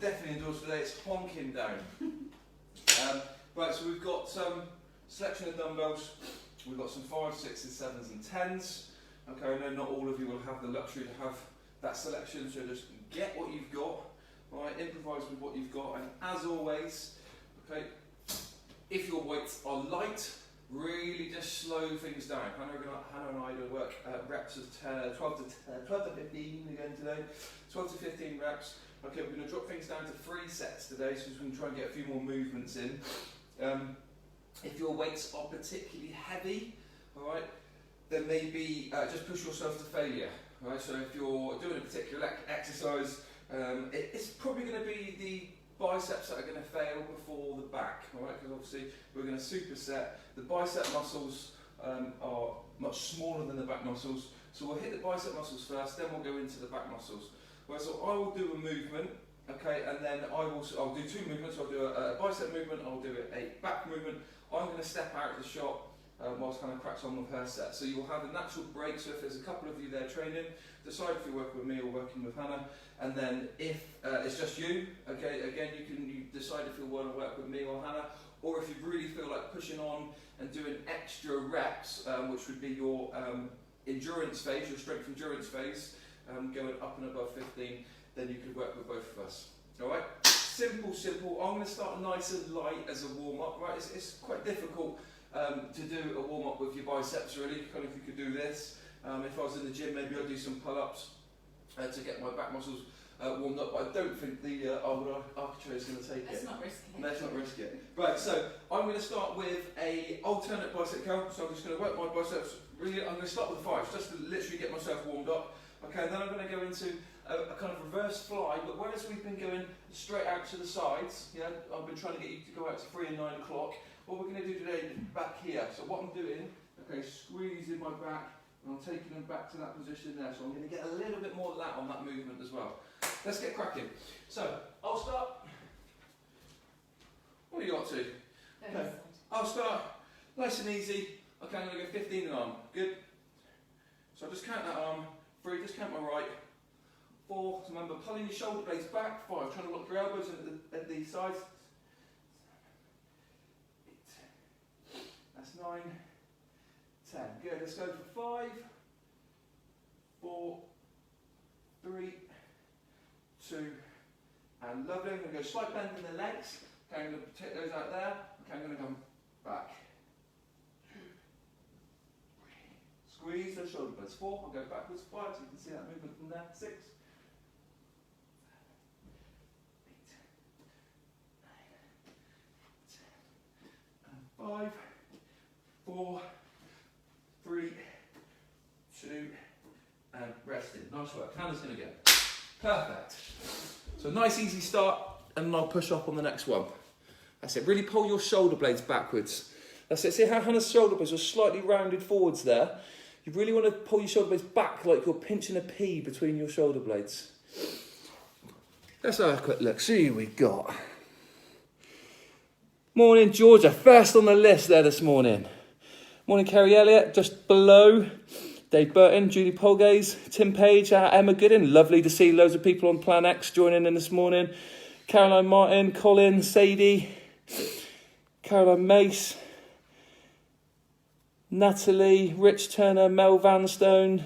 definitely endorse today, it's honking down. Right, so we've got some selection of dumbbells. We've got some 5s, 6s, 7s and 10s. Okay, I know not all of you will have the luxury to have that selection, so just get what you've got, right, improvise with what you've got, and as always, okay, if your weights are light, really just slow things down. Hannah and I are going to work reps of 12 to 15 again today, 12 to 15 reps. Okay, we're going to drop things down to 3 sets today, so we're going to try and get a few more movements in. If your weights are particularly heavy, all right, then maybe just push yourself to failure. Right? So if you're doing a particular exercise, it's probably going to be the biceps that are going to fail before the back, all right? Because obviously we're going to superset. The bicep muscles are much smaller than the back muscles, so we'll hit the bicep muscles first, then we'll go into the back muscles. Right, so I will do a movement, okay, and then I'll do 2 movements. I'll do a bicep movement, I'll do a back movement. I'm going to step out of the shot whilst kind of cracks on with her set. So you'll have a natural break, so if there's a couple of you there training, decide if you're working with me or working with Hannah, and then if it's just you, okay, again you decide if you want to work with me or Hannah, or if you really feel like pushing on and doing extra reps, which would be your endurance phase, your strength endurance phase, going up and above 15, then you could work with both of us. Alright? Simple, simple. I'm going to start nice and light as a warm-up, right? It's quite difficult to do a warm-up with your biceps, really. Kind of, if you could do this. If I was in the gym, maybe I'd do some pull-ups to get my back muscles warmed up, but I don't think the architrave is going to take it. Let's not risk it. Let's not risk it. Right, so I'm going to start with a alternate bicep curl. So I'm just going to work my biceps. Really, I'm going to start with 5, just to literally get myself warmed up. Okay, then I'm going to go into a kind of reverse fly, but whereas we've been going straight out to the sides, yeah, I've been trying to get you to go out to 3 and 9 o'clock. What we're going to do today is back here. So what I'm doing, okay, squeezing my back, and I'm taking them back to that position there. So I'm going to get a little bit more lat on that movement as well. Let's get cracking. So I'll start. What are you up to? Okay. I'll start nice and easy. Okay, I'm going to go 15 an arm. Good. So I'll just count that arm. 3, just count my right. 4, so remember pulling your shoulder blades back. 5, trying to lock your elbows at the sides. 8, that's 9, 10. Good, let's go for 5, 4, 3, 2, and lovely. I'm going to go slight bend in the legs. Okay, I'm going to take those out there. Okay, I'm going to come back. Squeeze those shoulder blades. 4, I'll go backwards. 5, so you can see that movement from there. 6, 7, 8, 9, 10, and 5, 4, 3, 2, and resting. Nice work. Hannah's going to go. Perfect. So nice easy start, and I'll push up on the next one. That's it. Really pull your shoulder blades backwards. That's it. See how Hannah's shoulder blades are slightly rounded forwards there? You really want to pull your shoulder blades back like you're pinching a pea between your shoulder blades. Let's have a quick look. See who we got. Morning, Georgia. First on the list there this morning. Morning, Kerry Elliott. Just below. Dave Burton, Julie Polgaze, Tim Page, Emma Gooden. Lovely to see loads of people on Plan X joining in this morning. Caroline Martin, Colin, Sadie, Caroline Mace, Natalie, Rich Turner, Mel Vanstone,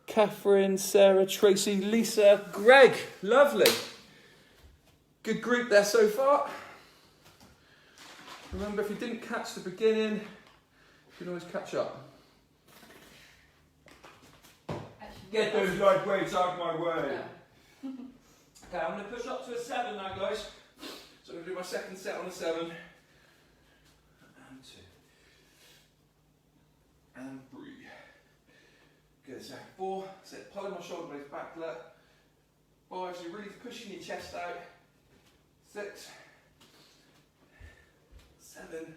Catherine, Sarah, Tracy, Lisa, Greg. Lovely. Good group there so far. Remember, if you didn't catch the beginning, you can always catch up. Get those light weights out of my way. Yeah. Okay, I'm going to push up to a 7 now, guys. So I'm going to do my second set on a 7. And 2. And 3. Good, so 4. So pulling my shoulder blades back. 5, so you're really pushing your chest out. 6. 7.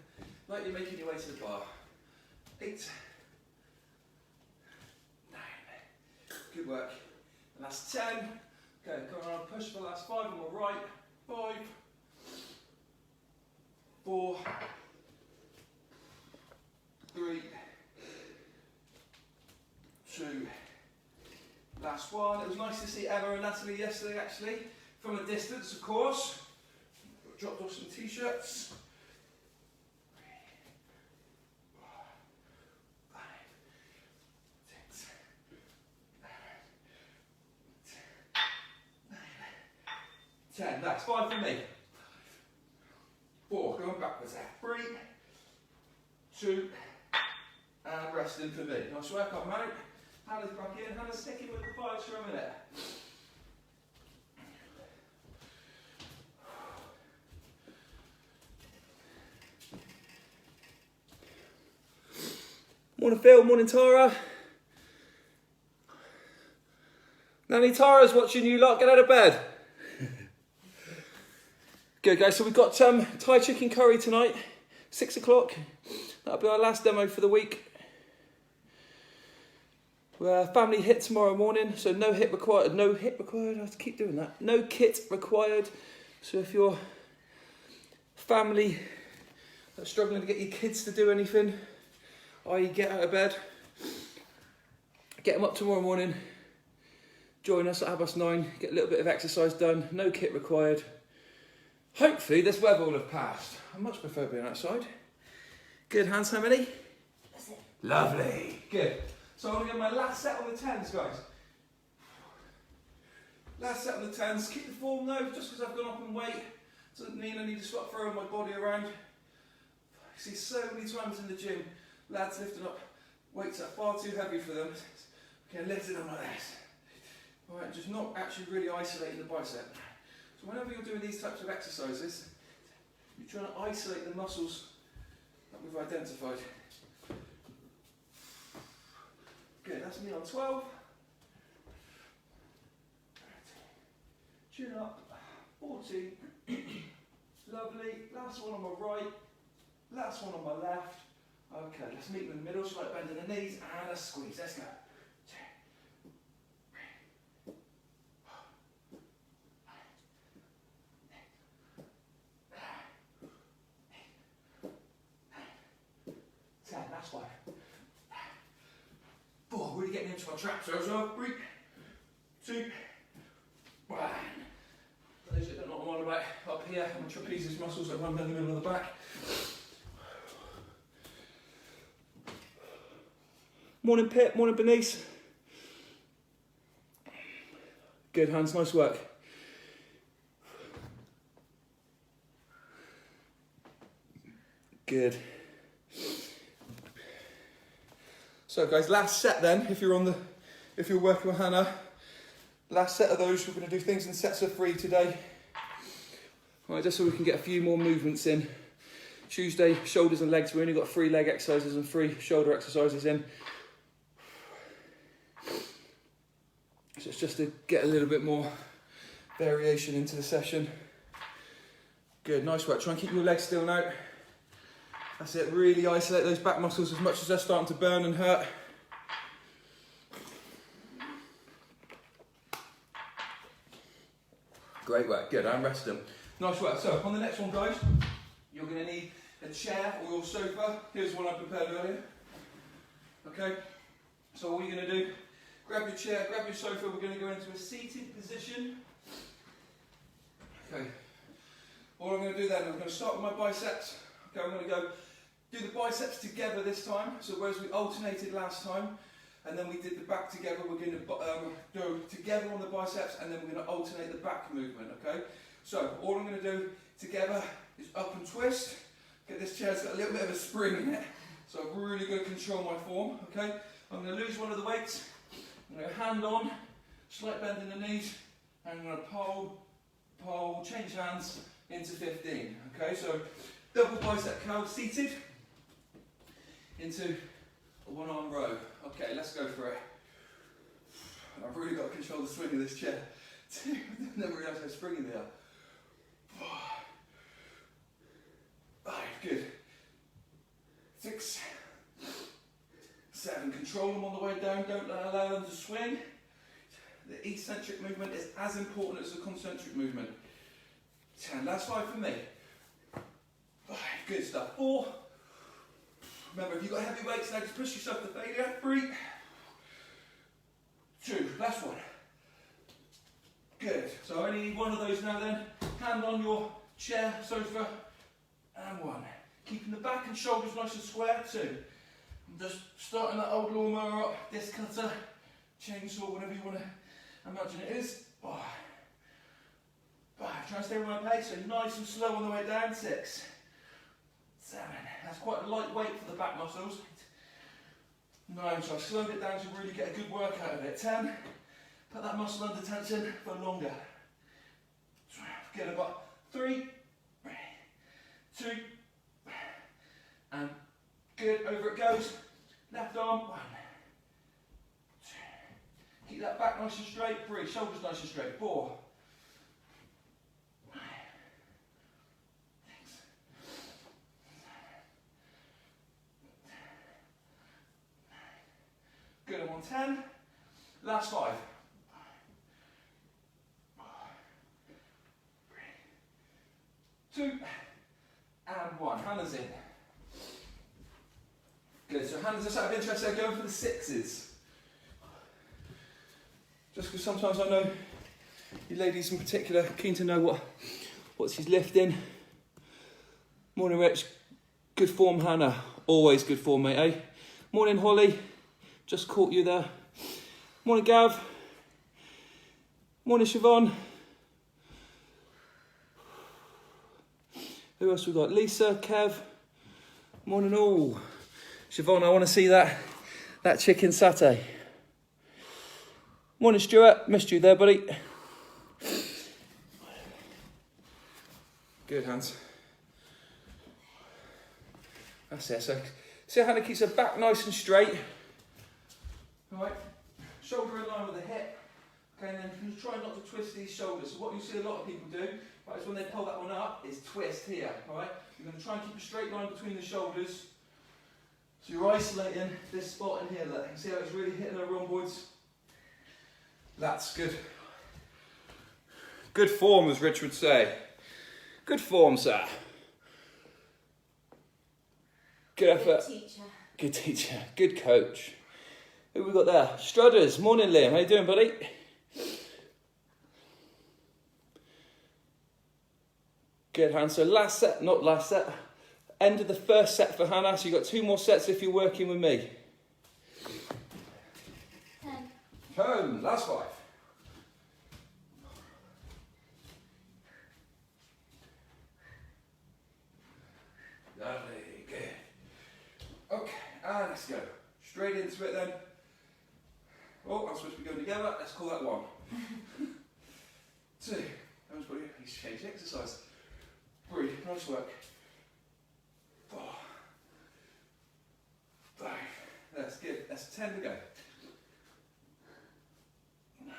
Like you're making your way to the bar. 8. Good work. And that's 10. Okay, come around, push for the last 5 on my right. 5, 4, 3, 2. Last one. It was nice to see Emma and Natalie yesterday, actually. from a distance, of course. Dropped off some t-shirts. 10, that's 5 for me. 4, going backwards there. 3, 2, and resting for me. Nice work, up mate. Hannah's back in, Hannah's sticking with the fives for a minute. Morning Phil, morning Tara. Nanny Tara's watching you lot, get out of bed. Good guys, so we've got Thai chicken curry tonight, 6 o'clock. That'll be our last demo for the week. We're family hit tomorrow morning, so no hit required. No hit required, I have to keep doing that. No kit required. So if you're family that's struggling to get your kids to do anything, i.e. get out of bed, get them up tomorrow morning, join us at 9:30, get a little bit of exercise done, no kit required. Hopefully this weather will have passed. I much prefer being outside. Good, hands how many? That's it. Lovely, good. So I'm going to get my last set on the 10s, guys. Last set on the 10s, keep the form though, just because I've gone up in weight, doesn't mean I need to start throwing my body around. I see so many times in the gym, lads lifting up weights that are far too heavy for them. Okay, lifting them like this. Alright, just not actually really isolating the bicep. So whenever you're doing these types of exercises, you're trying to isolate the muscles that we've identified. Good, that's me on 12. Chin up, 14. Lovely, last one on my right, last one on my left. Okay, let's meet in the middle, slight bend in the knees and a squeeze, let's go. 10, that's 5. 4, really getting into my traps there as well. 3, 2, 1. For those that don't know what I'm on about, up here, my trapezius muscles that run down the middle of the back. Morning Pip, morning Bernice. Good, hands, nice work. Good. So guys, last set then, if you're working with Hannah, last set of those, we're going to do things in sets of 3 today. All right, just so we can get a few more movements in. Tuesday, shoulders and legs, we only got 3 leg exercises and 3 shoulder exercises in. So it's just to get a little bit more variation into the session. Good, nice work. Try and keep your legs still now. That's it, really isolate those back muscles as much as they're starting to burn and hurt. Great work, good, and rest them. Nice work. So on the next one, guys, you're going to need a chair or your sofa. Here's one I prepared earlier. Okay, so all you're going to do, grab your chair, grab your sofa, we're going to go into a seated position. Okay, all I'm going to do then, I'm going to start with my biceps. Okay, I'm going to go do the biceps together this time, so whereas we alternated last time, and then we did the back together, we're going to go together on the biceps, and then we're going to alternate the back movement, okay? So, all I'm going to do together is up and twist. Okay, this chair's got a little bit of a spring in it, so I've really got to control my form, okay? I'm going to lose one of the weights, I'm going to hand on, slight bend in the knees, and I'm going to pole, change hands into 15, okay? So, double bicep curl seated into a one-arm row. Okay, let's go for it. I've really got to control the swing of this chair. I never realised how springy they are. 5, good. 6, 7, control them on the way down, don't allow them to swing. The eccentric movement is as important as the concentric movement. 10, last 5 for me. 5, good stuff. 4, remember if you've got heavy weights now, just push yourself to failure. 3, 2, last one. Good. So So I only need one of those now then. Hand on your chair, sofa, and one. Keeping the back and shoulders nice and square, 2. I'm just starting that old lawnmower up, disc cutter, chainsaw, whatever you want to imagine it is. 5. Try and stay with my pace, so nice and slow on the way down. 6. 7. That's quite a light weight for the back muscles. 9. So I slowed it down to really get a good work out of it. 10. Put that muscle under tension for longer. Forget about 3, 2, and good. Over it goes. Left arm. 1, 2. Keep that back nice and straight. 3. Shoulders nice and straight. 4. Good. I'm on 10. Last 5. 2 and 1. Hannah's in. Good. So Hannah's just out of interest, they're going for the 6s. Just because sometimes I know you ladies in particular are keen to know what she's lifting. Morning, Rich. Good form, Hannah. Always good form, mate, eh? Morning, Holly. Just caught you there. Morning, Gav. Morning, Siobhan. Who else we got? Lisa, Kev. Morning all. Siobhan, I want to see that chicken satay. Morning, Stuart. Missed you there, buddy. Good, hands. That's it. So see how Hannah keeps her back nice and straight. All right. Shoulder in line with the hip. Okay, and then you try not to twist these shoulders. So what you see a lot of people do, right, is when they pull that one up, is twist here. All right. You're going to try and keep a straight line between the shoulders. So you're isolating this spot in here. Look, you see how it's really hitting the rhomboids? That's good. Good form, as Rich would say. Good form, sir. Good effort. Good teacher. Good teacher. Good coach. Who have we got there? Strudders. Morning, Liam. How you doing, buddy? Good, Hannah. So last set, not last set. End of the first set for Hannah. So you've got 2 more sets if you're working with me. 10. Home. Last 5. Lovely. Good. Okay. And let's go. Straight into it then. Oh, I'm supposed to be going together. Let's call that 1. 2. That was probably a change exercise. 3. Nice work. 4. 5. That's good. That's 10 to go. 9.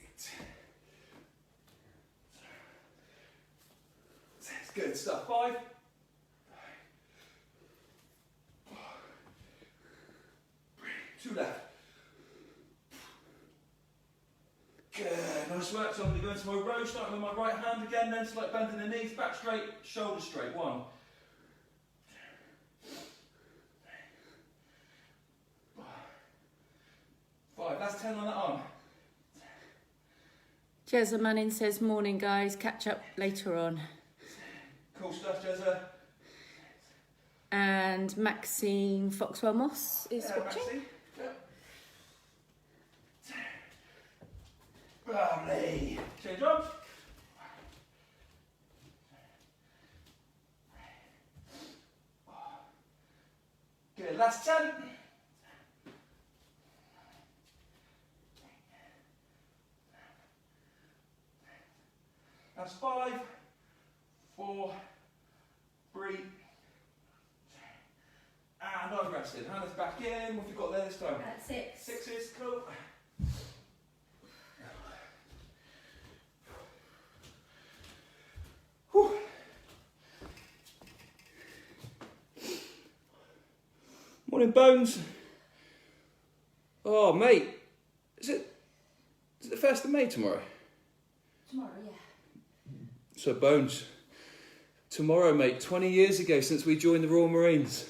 8. That's good stuff. 5. 2 left. Good, nice work. So I'm going to go into my row, starting with my right hand again, then slight bend in the knees, back straight, shoulders straight. 1. 5. That's 10 on that arm. Jezza Manning says, morning guys, catch up later on. Cool stuff, Jezza. And Maxine Foxwell Moss is watching. Maxine. Yep. Lovely. Change arms. Good, last 10. That's 5, 4, 3, and I'm rested. Hannah's back in. What have you got there this time? 6. 6s, cool. Whew. Morning, Bones. Oh, mate. Is it the 1st of May tomorrow? Tomorrow, yeah. So, Bones, tomorrow, mate, 20 years ago since we joined the Royal Marines.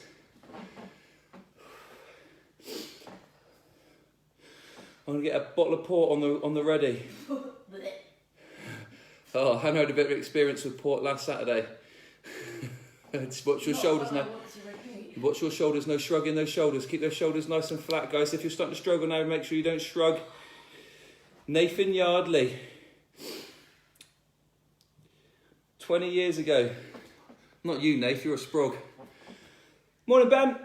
I'm going to get a bottle of port on the ready. Oh, Hannah had a bit of experience with port last Saturday. Watch your shoulders now. Watch your shoulders, no shrugging those shoulders. Keep those shoulders nice and flat, guys. If you're starting to struggle now, make sure you don't shrug. Nathan Yardley. 20 years ago. Not you, Nath, you're a sprog. Morning, Ben.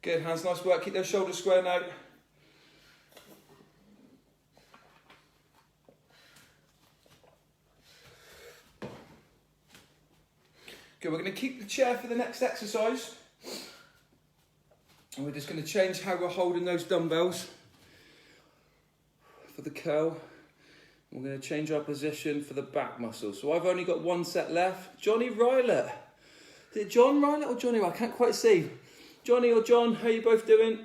Good, hands, nice work. Keep those shoulders square now. Good, we're going to keep the chair for the next exercise. And we're just going to change how we're holding those dumbbells for the curl. We're going to change our position for the back muscles. So I've only got one set left. Johnny Rylett. Is it John Rylett or Johnny? I can't quite see. Johnny or John, how are you both doing?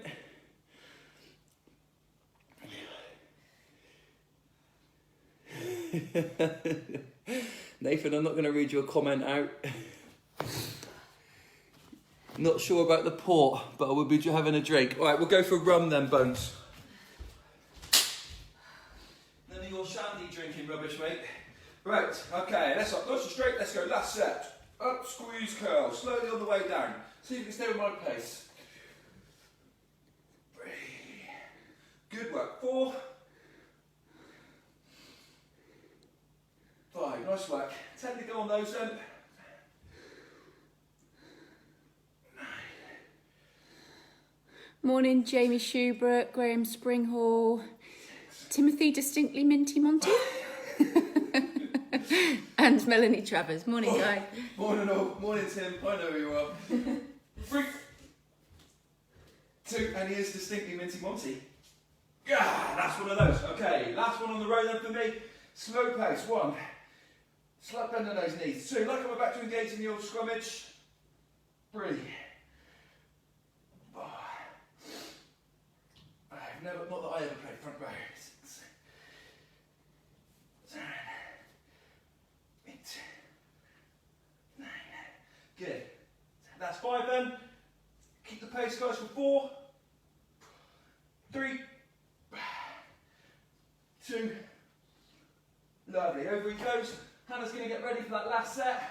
Nathan, I'm not going to read your comment out. Not sure about the port, but I will be having a drink. All right, we'll go for rum then, Bones. None of your shandy drinking rubbish, mate. Right, okay, let's up, nice and straight, let's go, last set. Up, squeeze, curl, slowly on the way down. See if you can stay with my pace. Good work, 4, 5, nice work. 10 to go on those then. 9. Morning, Jamie Schubert, Graham Springhall, Timothy Distinctly Minty Monty, and Melanie Travers. Morning, guys. Morning, all. Morning, Tim. I know who you are. 3, 2, and he is Distinctly Minty Monty. Yeah, that's one of those. Okay, last one on the row then for me. Slow pace. 1. Slight bend on those knees. 2. Like I'm about to engage in the old scrummage. 3. 4. 5. No, not that I ever played front row. 6. 7. 8. 9. Good. That's 5 then. Keep the pace, guys, for 4. 3. 2. Lovely. Over he goes. Hannah's going to get ready for that last set.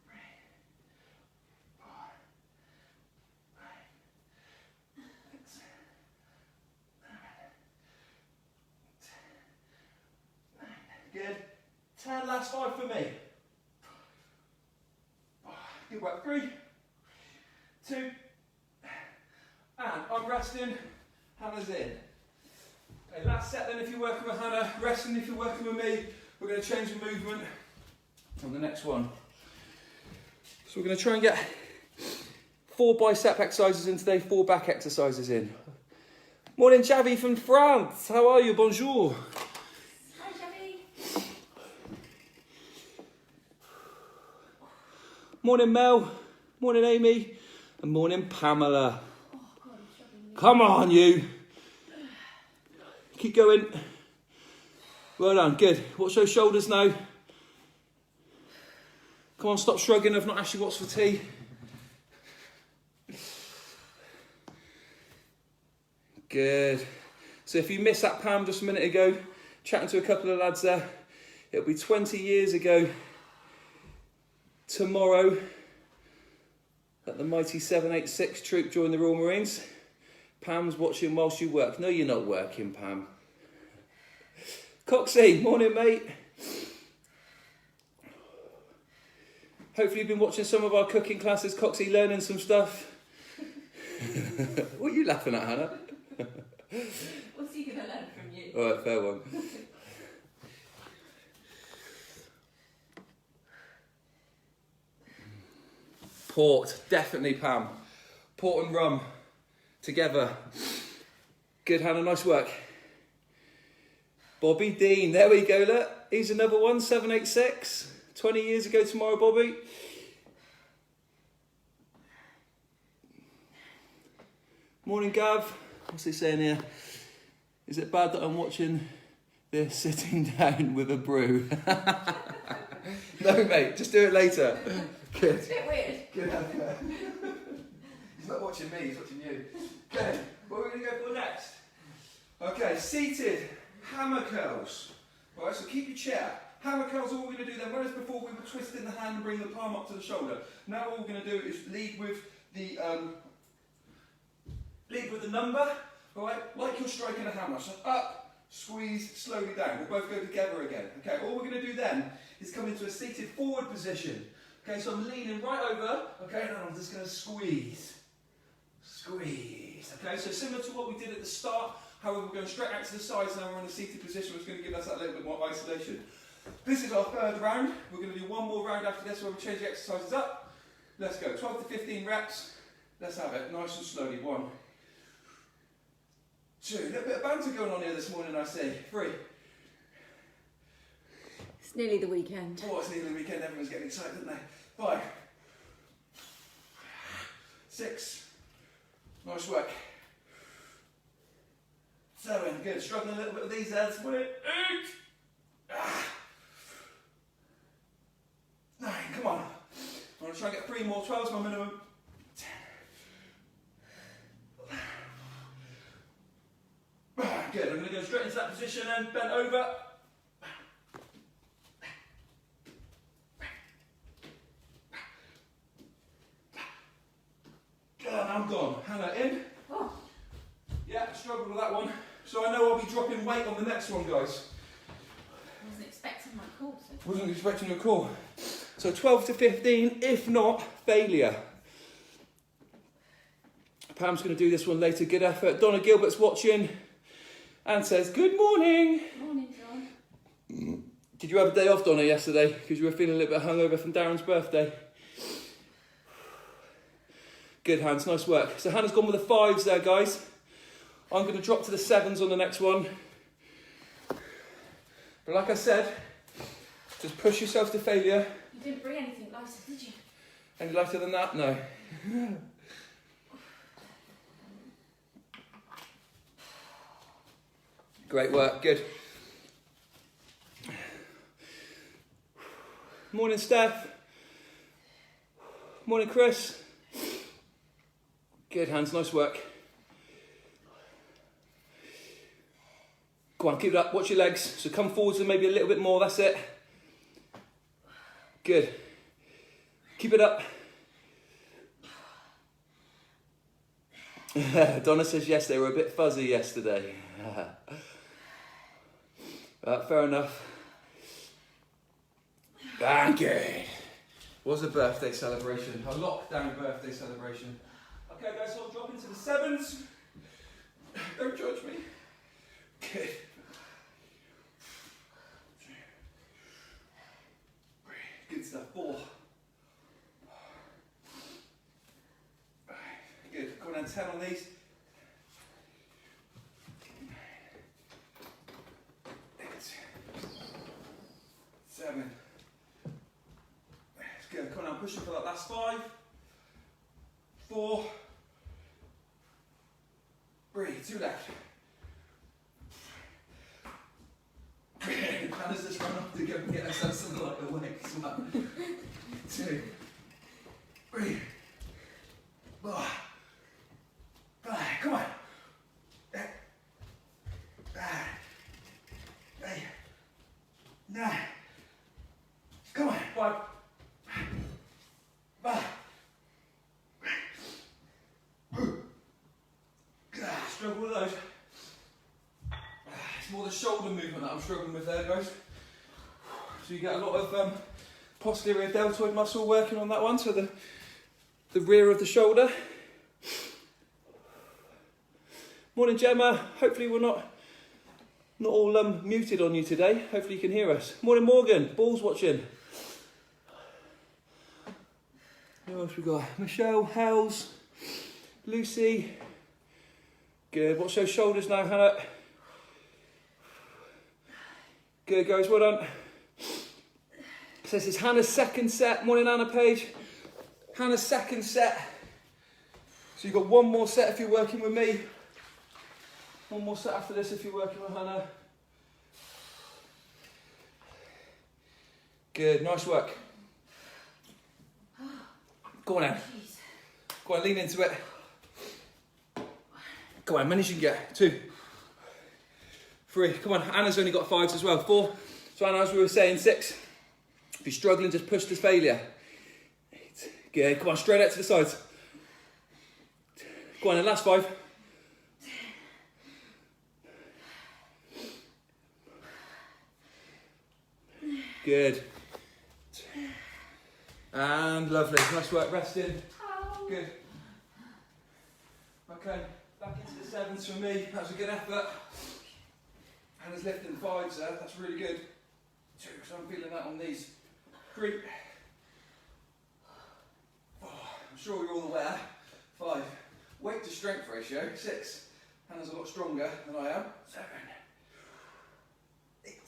3, 4, 5, 6, 7, 8, 9. Good. 10. Last 5 for me. Good work. 3, 2, and I'm resting. Hannah's in. Okay, last set then if you're working with Hannah, resting if you're working with me. We're going to change the movement on the next one. So we're going to try and get 4 bicep exercises in today, 4 back exercises in. Morning, Javi from France. How are you? Bonjour. Hi, Javi. Morning, Mel. Morning, Amy. And morning, Pamela. Oh, God, I'm struggling. Come on, you. Keep going. Well done, good. Watch those shoulders now. Come on, stop shrugging. I've not asked you what's for tea. Good. So if you missed that Pam just a minute ago, chatting to a couple of lads there, it'll be 20 years ago tomorrow that the mighty 786 troop joined the Royal Marines. Pam's watching whilst you work. No, you're not working, Pam. Coxie, morning, mate. Hopefully you've been watching some of our cooking classes, Coxie, learning some stuff. What are you laughing at, Hannah? What's he going to learn from you? All right, fair one. Port, definitely, Pam. Port and rum. Together. Good, Hannah, nice work. Bobby Dean, there we go, look. He's another one, 786. 20 years ago tomorrow, Bobby. Morning, Gav. What's he saying here? Is it bad that I'm watching this sitting down with a brew? No, mate, just do it later. Good. It's a bit weird. Good. He's not watching me, he's watching you. Okay, what are we going to go for next? Okay, seated hammer curls. Right, so keep your chair. Hammer curls, all we're going to do then, whereas before we were twisting the hand and bring the palm up to the shoulder. Now what we're going to do is lead with the number, alright, like you're striking a hammer. So up, squeeze, slowly down. We'll both go together again. Okay, all we're going to do then is come into a seated forward position. Okay, so I'm leaning right over, okay, and I'm just going to squeeze. Squeeze. Okay, so similar to what we did at the start, however, we're going straight out to the sides now, we're in a seated position, which is going to give us that little bit more isolation. This is our third round. We're going to do one more round after this where we change the exercises up. Let's go. 12 to 15 reps. Let's have it nice and slowly. 1, 2. A little bit of banter going on here this morning, I see. 3. It's nearly the weekend. Oh, it's nearly the weekend. Everyone's getting excited, aren't they? 5. 6. Nice work. 7. Good. Struggling a little bit with these heads. 8. 9. Come on. I'm going to try and get 3 more. 12 is my minimum. 10. Good. I'm going to go straight into that position and bend over. Good. I'm gone. Hannah in. Oh. Yeah, struggled with that one. So I know I'll be dropping weight on the next one, guys. Wasn't expecting my call. So. Wasn't expecting your call. So 12 to 15, if not, failure. Pam's going to do this one later. Good effort. Donna Gilbert's watching and says, good morning. Morning, John. Did you have a day off, Donna, yesterday? Because you were feeling a little bit hungover from Darren's birthday. Good, Hans. Nice work. So Hannah's gone with the 5s there, guys. I'm going to drop to the 7s on the next one. But like I said, just push yourself to failure. You didn't bring anything lighter, did you? Any lighter than that? No. Great work, good. Morning, Steph. Morning, Chris. Good, Hans, nice work. Go on, keep it up, watch your legs. So come forwards and maybe a little bit more, that's it. Good. Keep it up. Donna says yes, they were a bit fuzzy yesterday. Fair enough. Good. It was a birthday celebration, a lockdown birthday celebration. Okay guys, so I'll drop into the 7s. Don't judge me. Good. Good stuff. 4. Good. Go down 10 on these. 8. 7. That's good. Come on, pushing for that last 5. 4. 3. 2 left. Hannah's just run off to go and get herself something like a leg. 2. 3. 4. 5. Come on. 8. 9. Come on. 5. 5. Struggle with those. It's more the shoulder movement that I'm struggling with there, guys. So you get a lot of posterior deltoid muscle working on that one, so the rear of the shoulder. Morning, Gemma. Hopefully we're not all muted on you today. Hopefully you can hear us. Morning, Morgan. Ball's watching. Who else we got? Michelle, Hells, Lucy. Good. Watch those shoulders now, Hannah. Good, guys. Well done. So this is Hannah's second set. Morning, Anna Page. Hannah's second set. So you've got one more set if you're working with me. One more set after this if you're working with Hannah. Good, nice work. Go on now. Go on, lean into it. Go on, many as you can get. 2, 3, come on. Anna's only got 5s as well. 4. So Anna, as we were saying, 6. If you're struggling, just push to failure. 8. Good, come on, straight out to the sides. Go on, and last 5. Good. And lovely, nice work, resting. Good. Okay, back into the 7s for me. That was a good effort. Hannah's lifting 5s there, that's really good. 2, because I'm feeling that on these. 3. 4, I'm sure you're all aware. 5. Weight to strength ratio. 6. Hannah's a lot stronger than I am. 7. 8.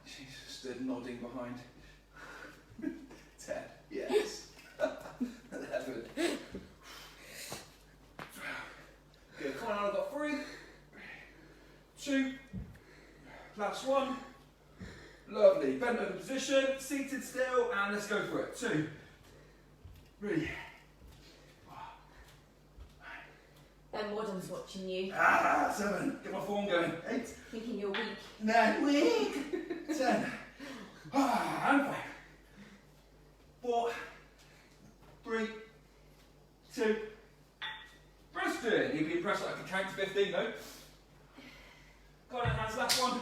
She's stood nodding behind. 10. Yes. 11. Good. Come on, I've got 3. 2. Last 1. Lovely. Bent over position. Seated still. And let's go for it. 2. 3. Ben Wadham's watching you. 7. Get my form going. 8. Thinking you're weak. 9. Weak. 10. And 5. 4. 3. 2. Resting. You'd be impressed that I can count to 15 though. Go on, hands. Last one.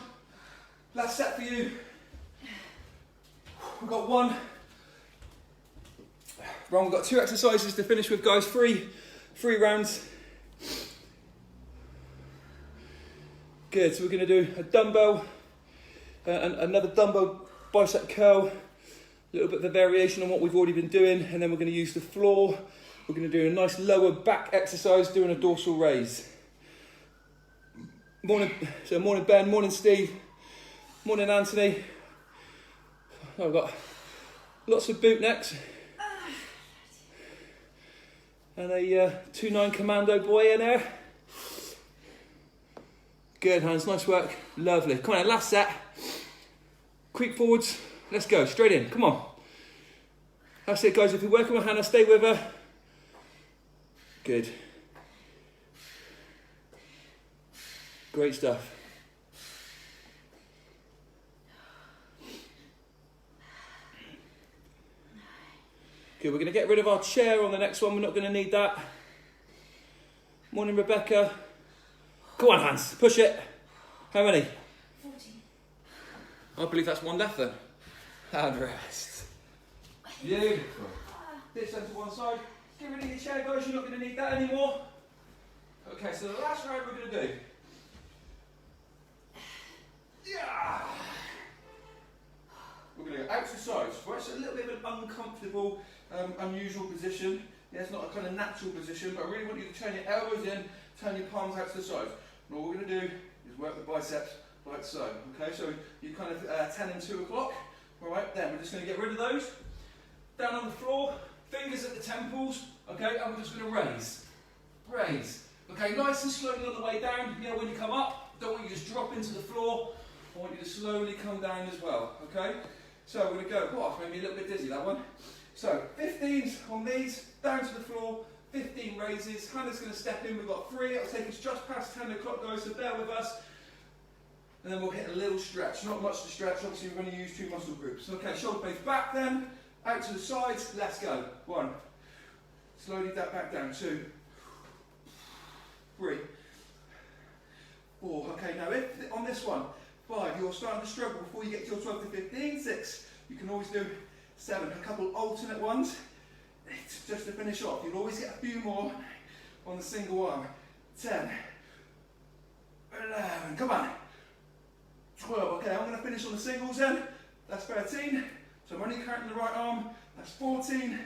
Last set for you. We've got 1. Right, we've got 2 exercises to finish with, guys. 3 rounds. Good, so we're going to do a dumbbell, another dumbbell bicep curl, a little bit of a variation on what we've already been doing, and then we're going to use the floor. We're going to do a nice lower back exercise, doing a dorsal raise. Morning Ben, morning Steve, morning Anthony. I've got lots of boot necks. And a 2-9 commando boy in there. Good, hands, nice work. Lovely. Come on, last set. Creep forwards. Let's go, straight in. Come on. That's it, guys. If you're working with Hannah, stay with her. Good. Great stuff. Good, we're going to get rid of our chair on the next one. We're not going to need that. Morning, Rebecca. Go on, hands. Push it. How many? 14. I believe that's 1 left then. And rest. Beautiful. This end to one side. Get rid of your chair, guys. You're not going to need that anymore. Okay, so the last round we're going to do. Yeah. We're going to go out to sides. Well, it's a little bit of an uncomfortable, unusual position. Yeah, it's not a kind of natural position, but I really want you to turn your elbows in, turn your palms out to the sides. And all we're going to do is work the biceps like so. Okay, so you kind of 10 and 2 o'clock. All right, then we're just going to get rid of those. Down on the floor, fingers at the temples. Okay, and we're just going to raise. Raise. Okay, nice and slowly on the way down. You know, when you come up, don't want you to just drop into the floor. I want you to slowly come down as well. Okay, so we're going to go. Oh, it's made me a little bit dizzy, that one. So 15s on these, down to the floor. 15 raises. Hannah's going to step in. We've got 3. It'll take us just past 10 o'clock, guys, so bear with us. And then we'll hit a little stretch. Not much to stretch. Obviously, we're going to use 2 muscle groups. Okay, shoulder blades back then. Out to the sides. Let's go. 1. Slowly that back down. 2. 3. 4. Okay, now if on this one, 5, you're starting to struggle before you get to your 12 to 15. 6. You can always do 7. A couple alternate ones. 8, just to finish off. You'll always get a few more on the single arm. 10, 11, come on. 12, okay, I'm going to finish on the singles then. That's 13. So I'm only counting the right arm. That's 14.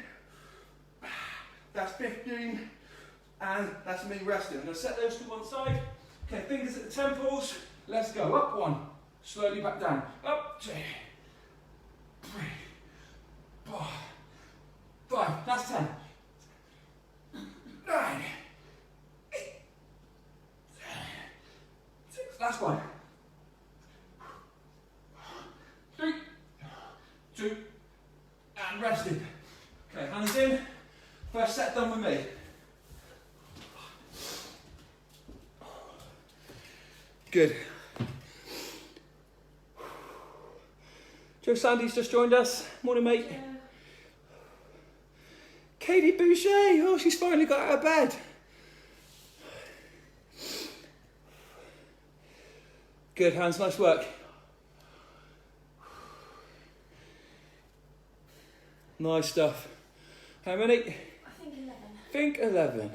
That's 15. And that's me resting. I'm going to set those to one side. Okay, fingers at the temples. Let's go. Up 1. Slowly back down. Up 2. 3. 4. 5, that's 10. 9. 8. 7. 6, last one. 3. and resting. Okay, hands in. First set done with me. Good. Joe Sandy's just joined us. Morning, mate. Yeah. Katie Boucher. Oh, she's finally got out of bed. Good, hands, nice work. Nice stuff. How many? I think 11. Think 11.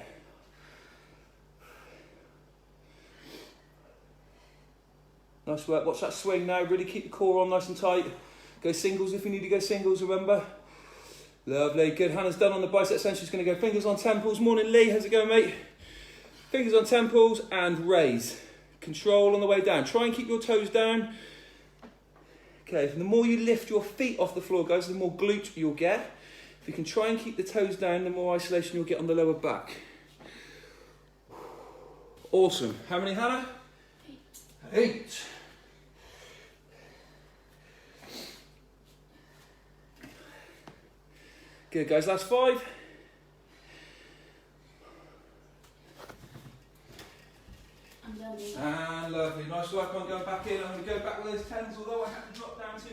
Nice work. Watch that swing now. Really keep the core on nice and tight. Go singles if you need to go singles, remember. Lovely. Good. Hannah's done on the bicep extension. She's going to go fingers on temples. Morning, Lee. How's it going, mate? Fingers on temples and raise. Control on the way down. Try and keep your toes down. Okay, the more you lift your feet off the floor, guys, the more glute you'll get. If you can try and keep the toes down, the more isolation you'll get on the lower back. Awesome. How many, Hannah? 8. Good, guys, last 5. I'm done. And lovely, nice work on going back in. I'm going to go back with those 10s, although I have to drop down to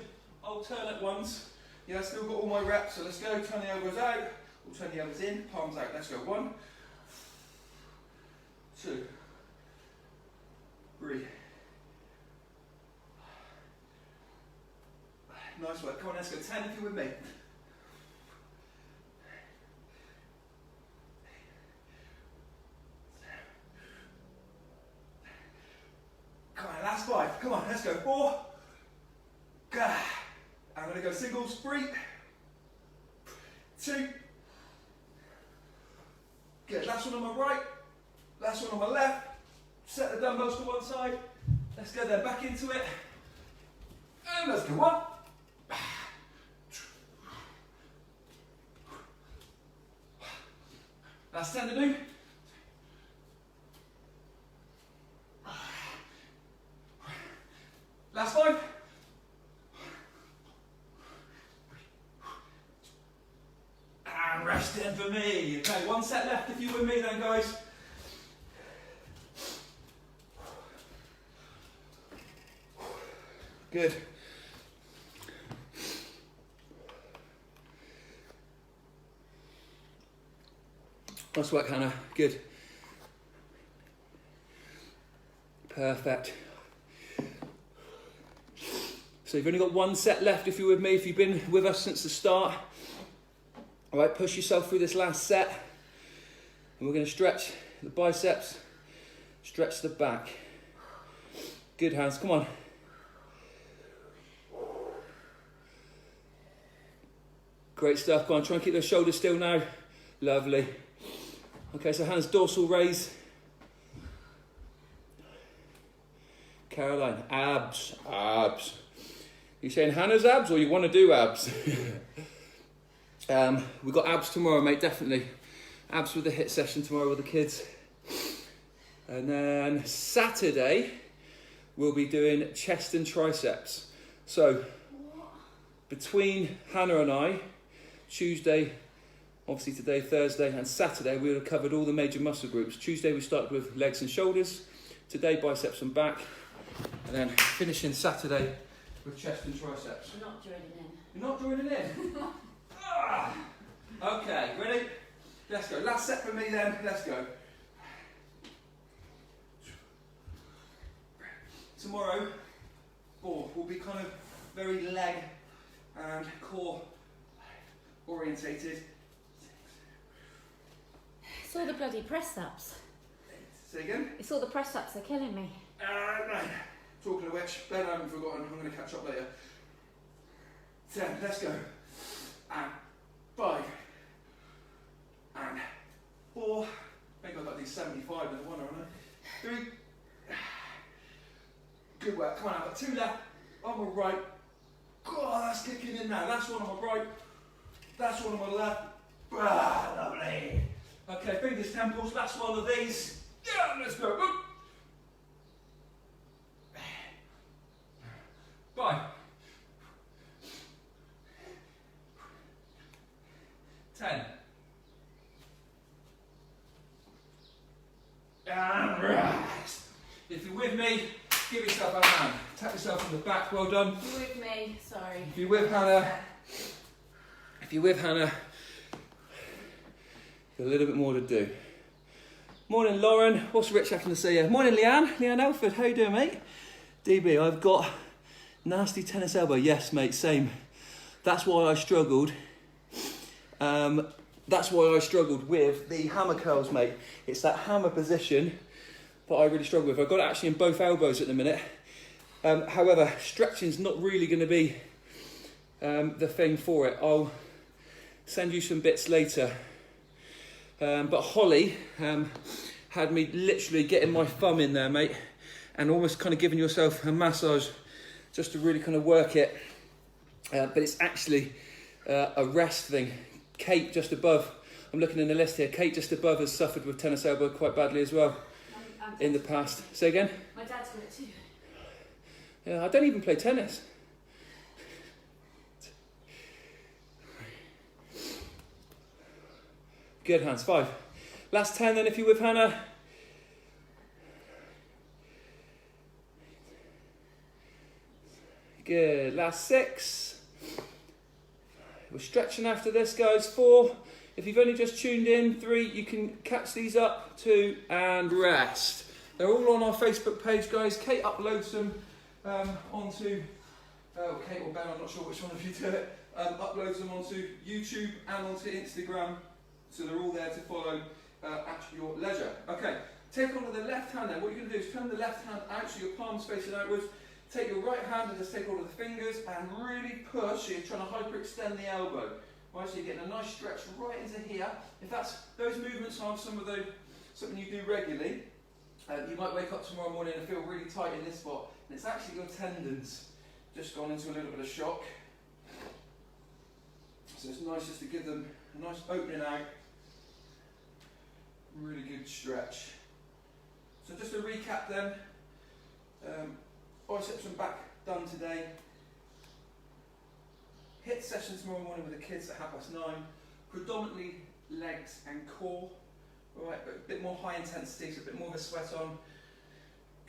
alternate ones. Yeah, I've still got all my reps, so let's go. Turn the elbows out, or turn the elbows in, palms out. Let's go. 1, 2, 3. Nice work. Come on, let's go. 10 if you're with me. Come on, last 5. Come on, let's go. 4. I'm going to go singles. 3, 2. Good. Last one on my right. Last one on my left. Set the dumbbells to one side. Let's go there. Back into it. And let's go. 1. Last 10 to do. Last 5. And rest in for me. Okay, 1 set left if you're with me then, guys. Good. Nice work, Hannah. Good. Perfect. So you've only got 1 set left if you're with me, if you've been with us since the start. All right, push yourself through this last set. And we're going to stretch the biceps, stretch the back. Good, hands, come on. Great stuff, go on, try and keep those shoulders still now. Lovely. Okay, so hands dorsal raise. Caroline, abs, abs. You saying Hannah's abs or you want to do abs? We've got abs tomorrow, mate, definitely. Abs with the HIIT session tomorrow with the kids. And then Saturday, we'll be doing chest and triceps. So, between Hannah and I, Tuesday, obviously today, Thursday, and Saturday, we'll have covered all the major muscle groups. Tuesday, we started with legs and shoulders. Today, biceps and back. And then finishing Saturday with chest and triceps. I'm not joining in. You're not joining in? Okay, ready? Let's go. Last set for me then. Let's go. Tomorrow, will be kind of very leg and core orientated. It's all the bloody press-ups. Say again? It's all the press-ups, they're killing me. Right. Talking of which, Ben, I haven't forgotten. I'm going to catch up later. 10. Let's go. And 5. And 4. I think I've got these 75 in one, haven't I? 3. Good work. Come on, I've got 2 left. On my right. God, that's kicking in now. That's one on my right. That's one on my left. Lovely. Okay, fingers, temples. Last one of these. Yeah, let's go. 5. 10. And rest. If you're with me, give yourself a hand. Tap yourself on the back, well done. If you're with me, sorry. If you're with Hannah, a little bit more to do. Morning, Lauren. What's Rich having to say here? Morning, Leanne Elford. How you doing, mate? DB, I've got nasty tennis elbow. Yes, mate, same. That's why I struggled. That's why I struggled with the hammer curls, mate. It's that hammer position that I really struggle with. I've got it actually in both elbows at the minute. However, stretching's not really going to be the thing for it. I'll send you some bits later. But Holly had me literally getting my thumb in there, mate, and almost kind of giving yourself a massage just to really kind of work it. But it's actually a rest thing. Kate just above, I'm looking in the list here, Kate just above has suffered with tennis elbow quite badly as well in the past. Say again? My dad's got it too. Yeah, I don't even play tennis. Good, hands, 5. Last 10 then if you're with Hannah. Good, last 6. We're stretching after this, guys. 4. If you've only just tuned in, 3. You can catch these up. 2 and rest. They're all on our Facebook page, guys. Kate uploads them onto. Kate or Ben, I'm not sure which one of you do it. Uploads them onto YouTube and onto Instagram, so they're all there to follow at your leisure. Okay, take hold of the left hand then. What you're going to do is turn the left hand out so your palm's facing outwards. Take your right hand and just take hold of the fingers and really push. So you're trying to hyperextend the elbow. Right, so you're getting a nice stretch right into here. If those movements aren't something you do regularly, you might wake up tomorrow morning and feel really tight in this spot, and it's actually your tendons just gone into a little bit of shock. So it's nice just to give them a nice opening out. Really good stretch. So just to recap then, biceps and back done today. HIIT session tomorrow morning with the kids at 9:30. Predominantly legs and core. Alright, but a bit more high intensity, so a bit more of a sweat on.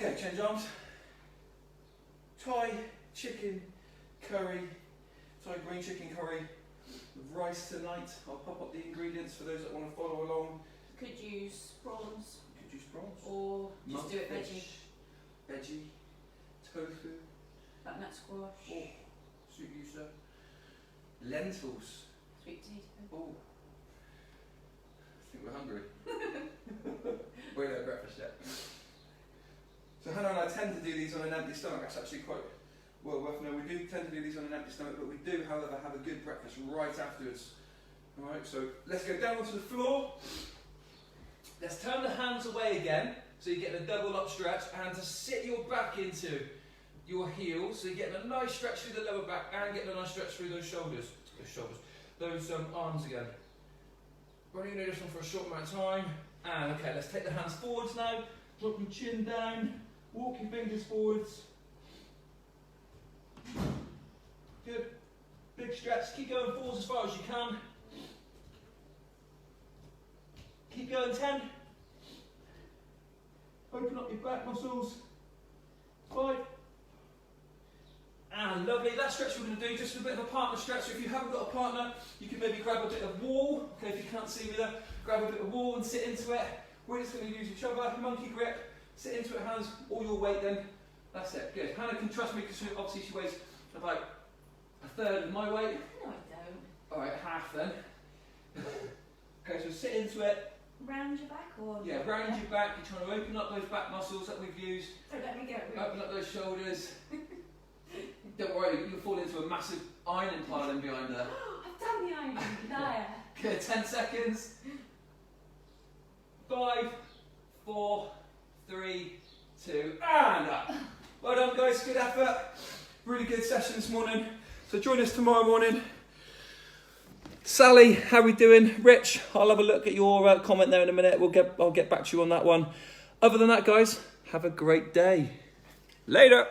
Okay, change arms. Thai chicken curry. Thai green chicken curry with rice tonight. I'll pop up the ingredients for those that want to follow along. Could use prawns. Could use prawns. Or just do it veggie. Veggie. Tofu. Butternut squash. Oh, sweet yuzu. Lentils. Sweet potato. Oh. I think we're hungry. We're not at breakfast yet. So Hannah and I tend to do these on an empty stomach. That's actually quite well worth knowing. We do tend to do these on an empty stomach, but we do, however, have a good breakfast right afterwards. Alright, so let's go down onto the floor. Let's turn the hands away again, so you get a double up stretch, and to sit your back into your heels, so you're getting a nice stretch through the lower back and getting a nice stretch through those shoulders. Those arms again. We're only going to do this one for a short amount of time. And okay, let's take the hands forwards now. Drop your chin down. Walk your fingers forwards. Good. Big stretch. Keep going forwards as far as you can. Keep going, 10. Open up your back muscles. 5. And lovely, last stretch we're going to do, just a bit of a partner stretch. So if you haven't got a partner, you can maybe grab a bit of wall. Okay, if you can't see me there, grab a bit of wall and sit into it. We're just going to use each other, monkey grip, sit into it, hands, all your weight then. That's it, good. Hannah can trust me because obviously she weighs about a third of my weight. No, I don't. Alright, half then. Okay, so sit into it. Round your back or? Yeah, round your back. You're trying to open up those back muscles that we've used. Don't let me go. Open up those shoulders. Don't worry, you'll fall into a massive ironing pile in behind there. I've done the ironing, liar. Good, 10 seconds. 5, 4, 3, 2, and up. Well done, guys, good effort. Really good session this morning. So join us tomorrow morning. Sally, how are we doing? Rich, I'll have a look at your comment there in a minute. I'll get back to you on that one. Other than that, guys, have a great day. Later.